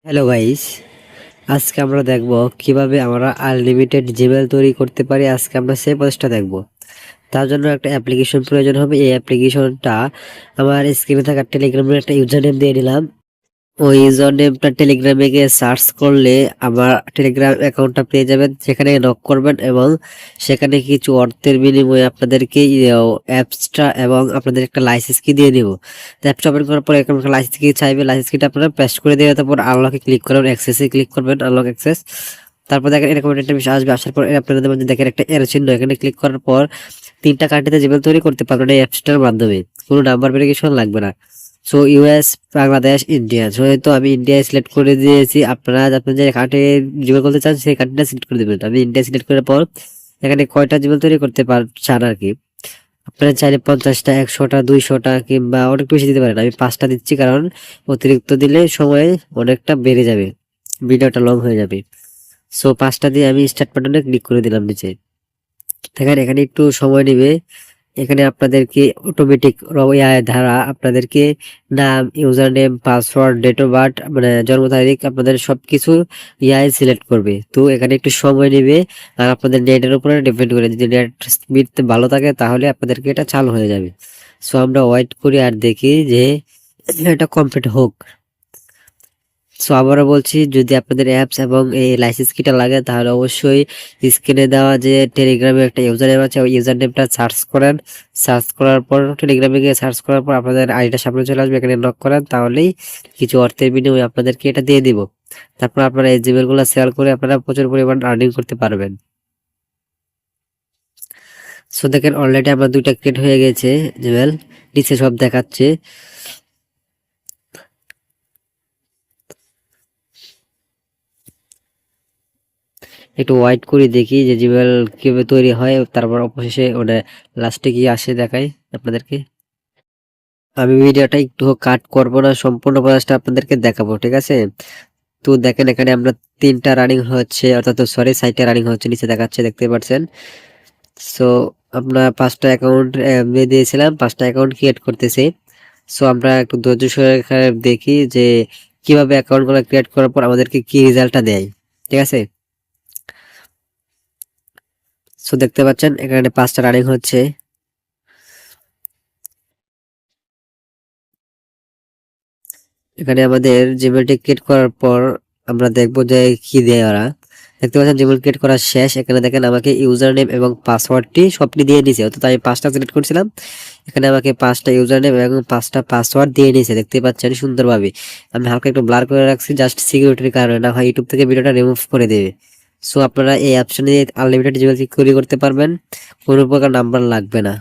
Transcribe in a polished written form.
Hello guys, আজকে আমরা দেখব কিভাবে আমরা আনলিমিটেড জিমেল তৈরি করতে পারি। আজকে আমরা সেই প্রসেসটা দেখব। তার জন্য একটা অ্যাপ্লিকেশন প্রয়োজন হবে। এই অ্যাপ্লিকেশনটা আমার স্ক্রিনে থাকা টেলিগ্রামের একটা ইউজার নেম দিয়ে নিলাম। ওই ইউজার নেমটা টেলিগ্রামে গিয়ে সার্চ করলে আমার টেলিগ্রাম অ্যাকাউন্টটা পেয়ে যাবেন। সেখানে নক করবেন এবং সেখানে কিছু অর্থের বিনিময়ে আপনাদেরকে অ্যাপসটা এবং আপনাদের একটা লাইসেন্স কি দিয়ে দিব। অ্যাপসটা ওপেন করার পরে এখানে লাইসেন্স কি চাইবে, লাইসেন্স কিটা আপনারা পেস্ট করে দিয়ে তারপর আনলকে ক্লিক করবেন, অ্যাক্সেসে ক্লিক করবেন, আনলক অ্যাক্সেস। তারপর দেখেন এরকম একটা বিষয় আসবে। আসার পর আপনাদের মধ্যে দেখেন একটা এরো চিহ্ন, এখানে ক্লিক করার পর 3টা কান্ট্রিতে জিমেল তৈরি করতে পারবেন এই অ্যাপসটার মাধ্যমে। কোনো নাম্বার ভেরিফিকেশন লাগবে না। So US, Bangladesh, India. তো আমি ইন্ডিয়া সিলেক্ট করে দিয়েছি। আপনারা যে কান্ট্রি জিমেল করতে চান সেই কান্ট্রিটা সিলেক্ট করে দেবেন। আমি ইন্ডিয়া সিলেক্ট করার পর এখানে কয়টা জিমেল তৈরি করতে চান আর কি। আপনারা চাইলে 50টা, 100টা, 200টা কিংবা অনেক বেশি দিতে পারেন। আমি 5টা দিচ্ছি, কারণ অতিরিক্ত দিলে সময় অনেকটা বেড়ে যাবে, ভিডিওটা লং হয়ে যাবে। সো 5টা দিয়ে আমি স্টার্ট বাটনে ক্লিক করে দিলাম নিচে। দেখেন এখানে একটু সময় নেবে। এখানে আপনাদেরকে অটোমেটিক ধারা আপনাদেরকে নাম, user name, password, date of birth মানে জন্ম তারিখ আপনাদের সবকিছু সিলেক্ট করবে। তো এখানে একটু সময় নেবে আর আপনাদের নেটের উপরে ডিপেন্ড করে। যদি নেট স্পিড ভালো থাকে তাহলে আপনাদেরকে এটা চালু হয়ে যাবে। সো আমরা ওয়েট করি আর দেখি যে এটা কমপ্লিট হোক। সো আবারও বলছি, যদি আপনাদের অ্যাপস এবং এই লাইসেন্স কিটা লাগে তাহলে অবশ্যই স্ক্রিনে দেওয়া যে টেলিগ্রামে একটা ইউজার নেম আছে ওই ইউজার নেমটা সার্চ করেন। সার্চ করার পর টেলিগ্রামে গিয়ে সার্চ করার পর আপনাদের আইডিটা সামনে চলে আসবে, এখানে নক করেন, তাহলেই কিছু অর্থের বিনিময়ে আপনাদেরকে এটা দিয়ে দিব। তারপর আপনারা এই জিমেলগুলো শেয়ার করে আপনারা প্রচুর পরিমাণ আর্নিং করতে পারবেন। সো দেখেন অলরেডি আমার 2টা ক্রিয়েট হয়ে গেছে জিমেল, নিচে সব দেখাচ্ছে। একটু ওয়েট করি, দেখি যে জিমেল কিভাবে তৈরি হয়, তারপর অবশেষে ওটা লাস্টে কি আসে দেখাই আপনাদেরকে। আমি ভিডিওটা একটু কাট করবো না, সম্পূর্ণ প্রসেসটা আপনাদেরকে দেখাবো, ঠিক আছে? তো দেখেন এখানে আমরা 3টা রানিং হচ্ছে, অর্থাৎ সরি 4টা রানিং হচ্ছে, নিচে দেখাচ্ছে, দেখতে পাচ্ছেন। সো আমরা 5টা অ্যাকাউন্ট দিয়েছিলাম, 5টা অ্যাকাউন্ট ক্রিয়েট করতেছি। সো আমরা একটু ধৈর্য সহকারে দেখি যে কিভাবে অ্যাকাউন্টগুলো ক্রিয়েট করার পর আমাদেরকে কি রেজাল্টটা দেয়, ঠিক আছে? সো দেখতে পাচ্ছেন এখানে 5টা রানিং হচ্ছে। এখানে আমাদের জিমেলটি ক্রিয়েট করার পর আমরা দেখবো যে কি দেয় ওরা। দেখতে পাচ্ছেন জিমেল ক্রিয়েট করা শেষ। এখানে দেখেন আমাকে ইউজার নেম এবং পাসওয়ার্ডটি সবটি দিয়ে দিয়েছে, অর্থাৎ আমি 5টা সিলেক্ট করছিলাম, এখানে আমাকে 5টা ইউজার নেম এবং 5টা পাসওয়ার্ড দিয়ে নিয়েছে, দেখতে পাচ্ছেন সুন্দরভাবে। আমি হালকা একটু ব্লার করে রাখছি জাস্ট সিকিউরিটির কারণে, না হয় ইউটিউব থেকে ভিডিওটা রিমুভ করে দেবে। সো আপনারা এই অপশনে আনলিমিটেড জিমেল তৈরি করতে পারবেন, কোনো প্রকার নাম্বার লাগবে না।